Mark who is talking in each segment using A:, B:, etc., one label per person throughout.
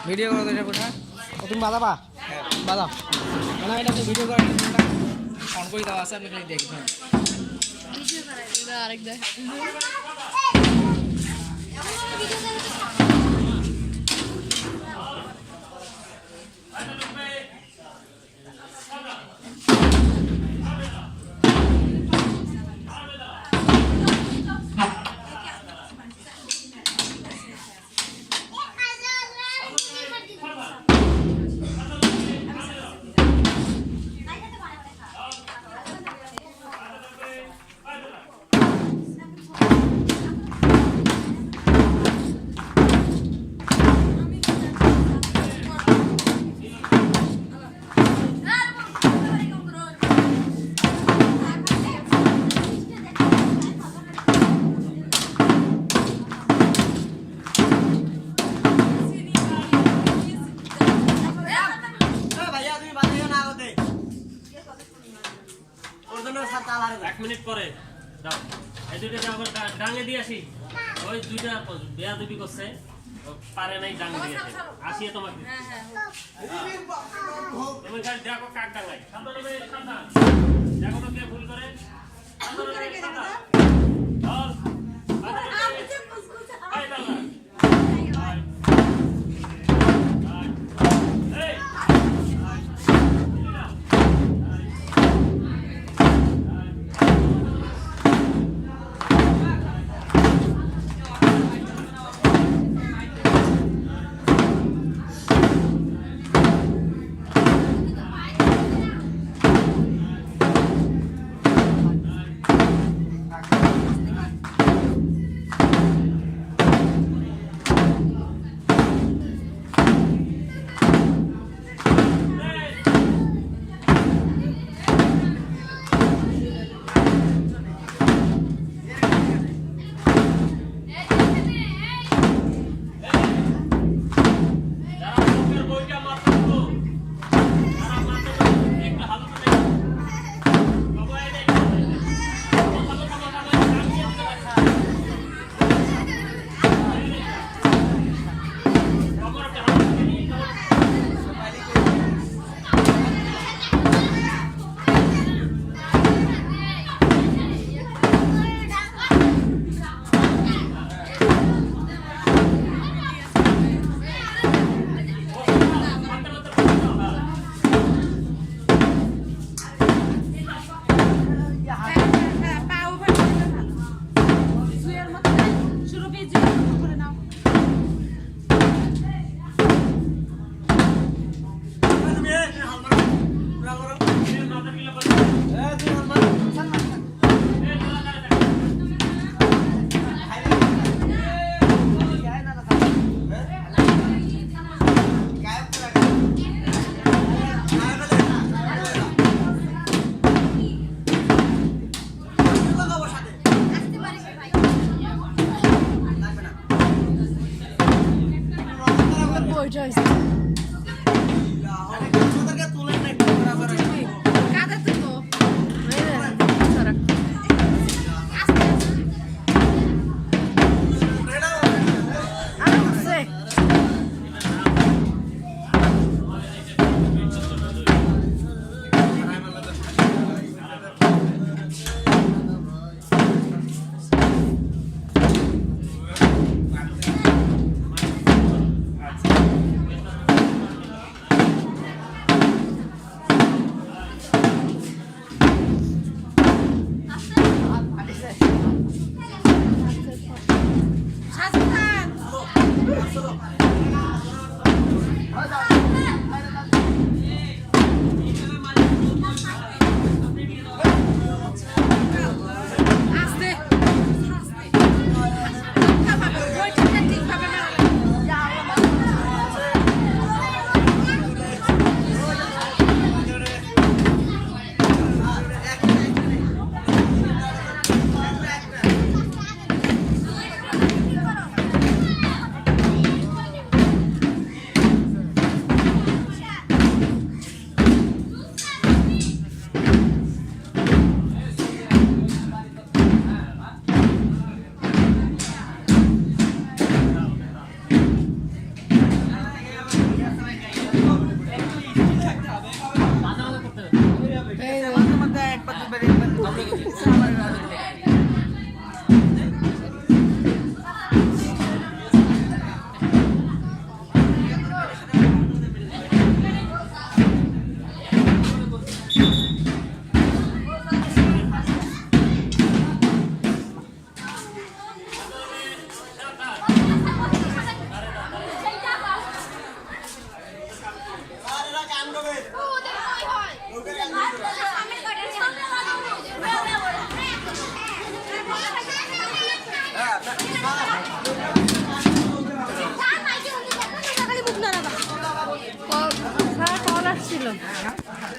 A: Video করো এটা কোথা তুমি বাজাবা বাজাও মানে এটা ভিডিও করে অন করে দাও আছে আপনি খালি দেখুন
B: ভিডিও করা এটা আরেক দেখ
C: এক মিনিট পরে দাও এই দুইটা আবার ডাঙে দিয়ে আসি ওই দুইটা বেয়াদবি করছে পারে নাই ডাঙে দিয়ে আসিয়ে তোমাকে তুমি গাছ দেখো কাক ডাঙাই সাবধান দেখো তো কে ভুল করে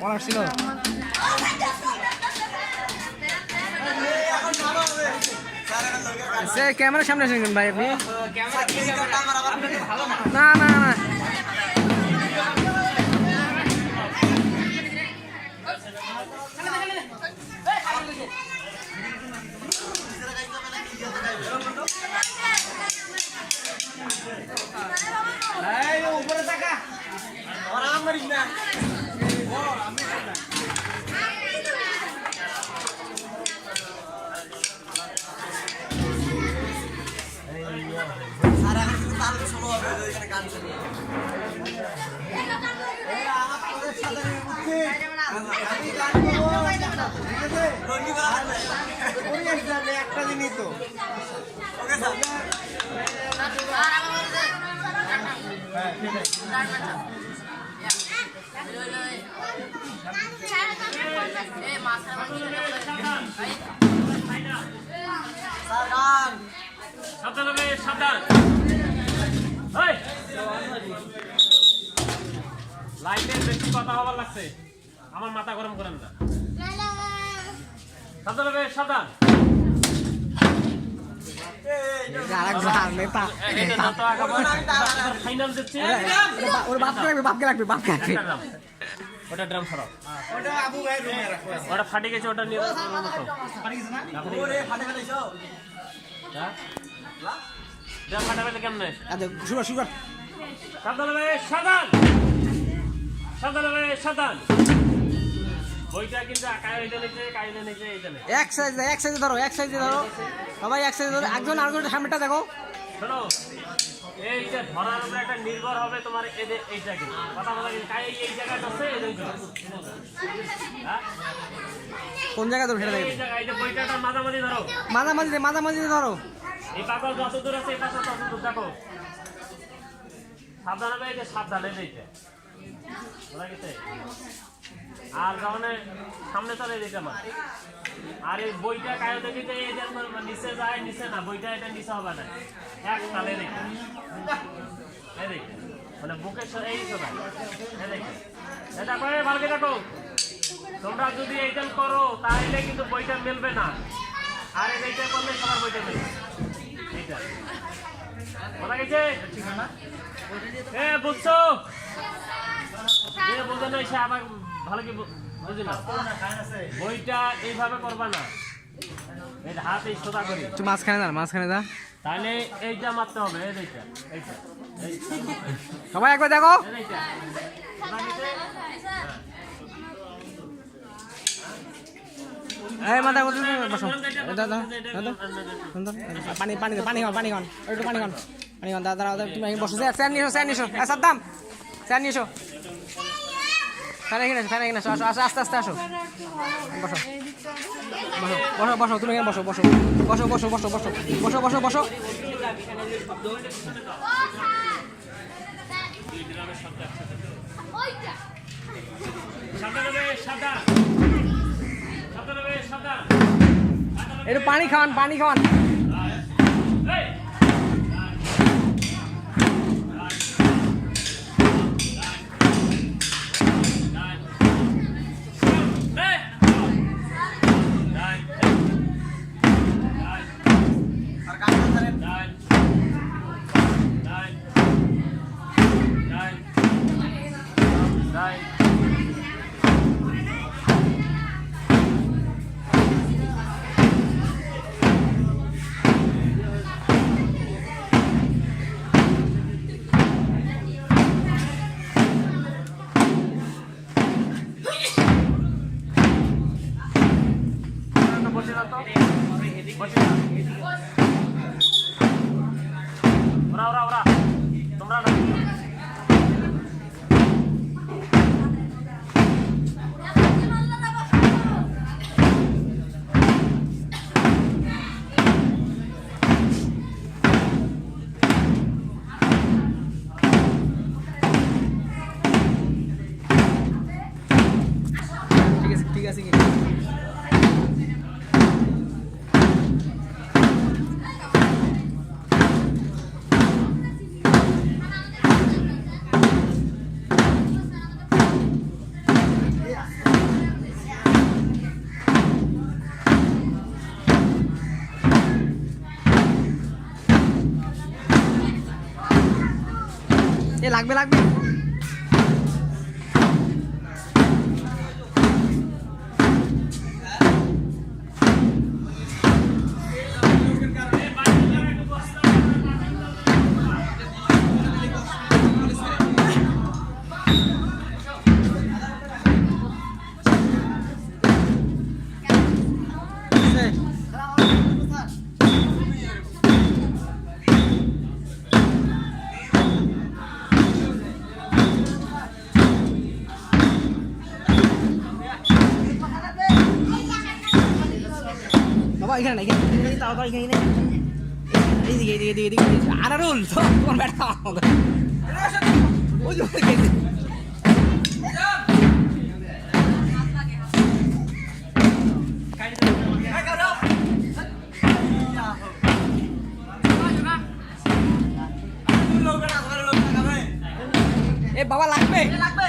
A: কলার ছিল সে ক্যামেরার সামনে আসেন ভাই আপনি না না না উপরে টাকা একটা জিনিস তো
C: সাবধান হবে, সাবধান। ওই লাইটের বেশি কথা হবার লাগছে, আমার মাথা গরম করেন না। সাবধান হবে, সাবধান। ফাইনাল দিচ্ছি, ওটা ড্রাম সরাও, ওটা ফাটে গেছে, ওটা নিয়ে ড্রাম ফাটাবে কেমনে? সাবধান হবে, সাবধান, সাবধান হবে, সাবধান। বইটা কিন্তু কায়দা নিচে, কায়দা নিচে, এইটা নেই।
A: এক সাইজে ধরো, এক সাইজে ধরো সবাই, এক সাইজে ধরো। একজন আরেকজনের সামনেটা দেখো।
C: শোনো, এই যে ধরার উপরে একটা নির্ভর হবে তোমার এইটা কি কথা বলা, এই জায়গাটা আছে,
A: কোন জায়গায় ধরো সেটা দেখো।
C: এই জায়গায়, এই যে বইটাটা মাঝামাঝি ধরো,
A: মাঝামাঝি ধরো।
C: এই পাগল যত দূর আছে এই পাশে তত দূর দেখো। সাবধান হবে, এই যে সাবধান, এই যে বোঝা গেছে। আর যখন সামনে চলে দিতে আমার, আর এই বইটা কায়দা দিতে এই যে নিচে যায়, নিচে না, বইটা এটা নিচে হবে না, এক তালে রেখে, এই দেখে মানে বুকের এই সবাই, এই দেখে এটা করে ভালো দেখো। তোমরা যদি এইটা করো তাহলে কিন্তু বইটা মেলবে না, আর এইটা করলে সবার বইটা মেলবে। এইটা বোঝা গেছে? বুঝছো? বুঝে না, সে আবার ভালো কি বুঝি না। বইটা এইভাবে করবা না, এই হাত এই সোজা করি,
A: একটু মাঝখানে দা
C: তাহলে এইটা মারতে হবে, এইটা এইটা
A: সবাই একবার দেখো।
C: এইটা বোঝা গেছে?
A: এই মাথা বসো, পানি পানি পানি খান, পানি খান, একটু পানি খান, পানি খান। দাদা তুমি বসো, স্যার নিয়ে এসো, সাদ্দাম স্যার নিয়ে এসো, ফ্যান এখানে এসো, আসো, আস্তে আস্তে আসো, বসো বসো বসো, তুমি এখানে বসো, বসো বসো বসো বসো বসো বসো বসো বসো। একটু পানি খাওয়ান, পানি খাওয়ান। ওরা তোমরা এ লাগবে লাগবে বাবা এখানে না এখানে তাড়াতাড়ি এখানে এইদিকে এইদিকে এদিকে এদিকে আনারুল তো তোমার ব্যাটা ওই এ বাবা লাগবে লাগবে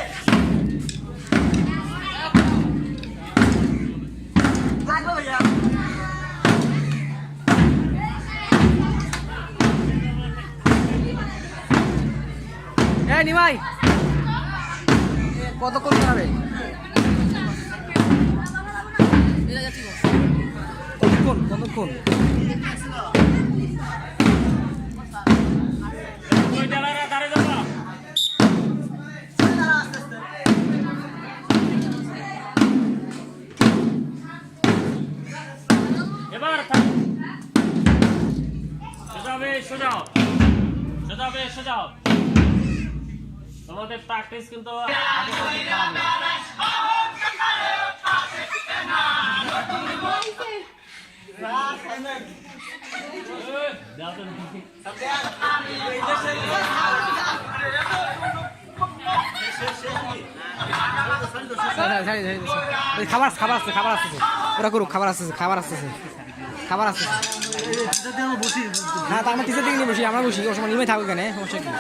A: ভাইয়া এই নিমাই কতক্ষণ করাবে কতক্ষণ
C: এবার সোজাও সোজাও তোমাদের প্র্যাকটিস কিন্তু
A: খাবার খাবার আসছে খাবার আসতেছে ওরা করুক খাবার আসতেছে খাবার আসতেছে খাবার আসতেছে হ্যাঁ তা আমরা টিচার দিকে নিয়ে বসি আমরা বসি ওর সময় নিমে থাকবো কেন সমস্যা কি